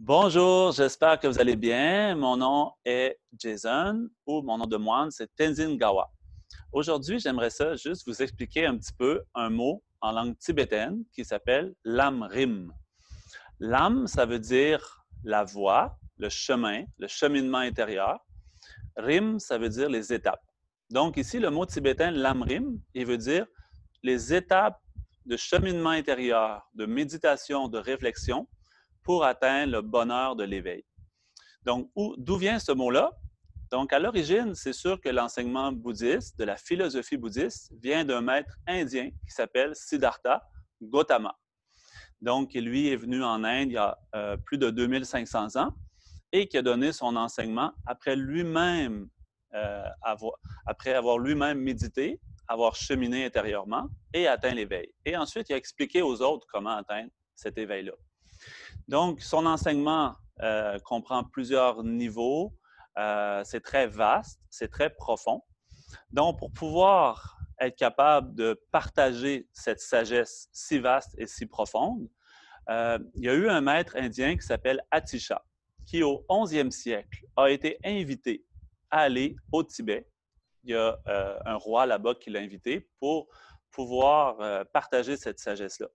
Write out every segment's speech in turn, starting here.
Bonjour, j'espère que vous allez bien. Mon nom est Jason ou mon nom de moine, c'est Tenzin Gawa. Aujourd'hui, j'aimerais ça juste vous expliquer un petit peu un mot en langue tibétaine qui s'appelle Lam Rim. Lam, ça veut dire la voie, le chemin, le cheminement intérieur. Rim, ça veut dire les étapes. Donc ici, le mot tibétain Lam Rim, il veut dire les étapes de cheminement intérieur, de méditation, de réflexion pour atteindre le bonheur de l'éveil. Donc, d'où vient ce mot-là? Donc, à l'origine, c'est sûr que l'enseignement bouddhiste, de la philosophie bouddhiste, vient d'un maître indien qui s'appelle Siddhartha Gautama. Donc, lui est venu en Inde il y a plus de 2500 ans et qui a donné son enseignement après lui-même, après avoir lui-même médité, avoir cheminé intérieurement et atteint l'éveil. Et ensuite, il a expliqué aux autres comment atteindre cet éveil-là. Donc, son enseignement comprend plusieurs niveaux. C'est très vaste, c'est très profond. Donc, pour pouvoir être capable de partager cette sagesse si vaste et si profonde, il y a eu un maître indien qui s'appelle Atisha, qui au 11e siècle a été invité à aller au Tibet. Il y a un roi là-bas qui l'a invité pour pouvoir partager cette sagesse-là.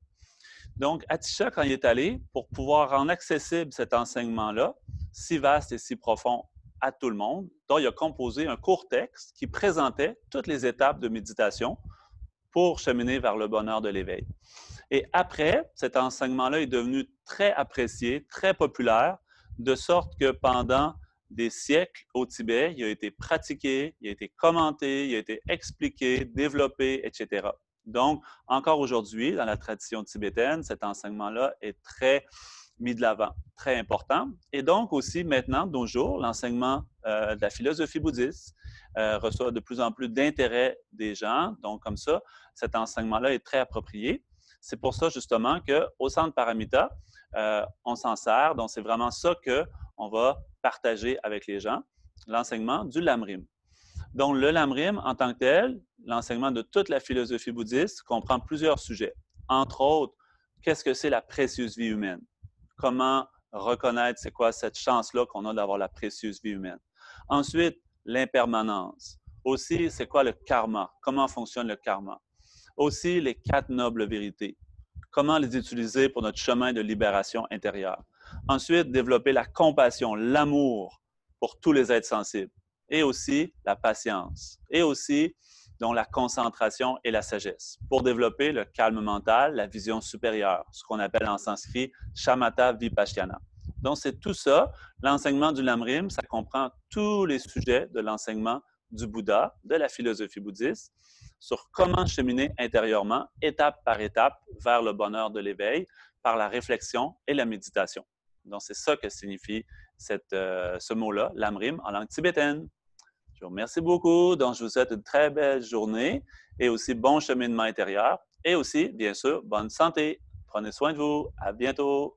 Donc, Atisha, quand il est allé, pour pouvoir rendre accessible cet enseignement-là, si vaste et si profond à tout le monde, donc il a composé un court texte qui présentait toutes les étapes de méditation pour cheminer vers le bonheur de l'éveil. Et après, cet enseignement-là est devenu très apprécié, très populaire, de sorte que pendant des siècles au Tibet, il a été pratiqué, il a été commenté, il a été expliqué, développé, etc. Donc, encore aujourd'hui, dans la tradition tibétaine, cet enseignement-là est très mis de l'avant, très important. Et donc aussi maintenant, de nos jours, l'enseignement de la philosophie bouddhiste reçoit de plus en plus d'intérêt des gens. Donc comme ça, cet enseignement-là est très approprié. C'est pour ça justement qu'au Centre Paramita, on s'en sert. Donc c'est vraiment ça qu'on va partager avec les gens, l'enseignement du Lamrim. Donc le Lamrim en tant que tel, l'enseignement de toute la philosophie bouddhiste comprend plusieurs sujets. Entre autres, qu'est-ce que c'est la précieuse vie humaine? Comment reconnaître c'est quoi cette chance-là qu'on a d'avoir la précieuse vie humaine. Ensuite, l'impermanence. Aussi, c'est quoi le karma? Comment fonctionne le karma? Aussi, les 4 nobles vérités. Comment les utiliser pour notre chemin de libération intérieure. Ensuite, développer la compassion, l'amour pour tous les êtres sensibles. Et aussi, la patience. Et aussi, donc la concentration et la sagesse, pour développer le calme mental, la vision supérieure, ce qu'on appelle en sanskrit shamatha vipassana. Donc, c'est tout ça. L'enseignement du Lamrim, ça comprend tous les sujets de l'enseignement du Bouddha, de la philosophie bouddhiste, sur comment cheminer intérieurement, étape par étape, vers le bonheur de l'éveil, par la réflexion et la méditation. Donc, c'est ça que signifie ce mot-là, Lamrim, en langue tibétaine. Je vous remercie beaucoup. Donc, je vous souhaite une très belle journée et aussi bon cheminement intérieur et aussi, bien sûr, bonne santé. Prenez soin de vous. À bientôt.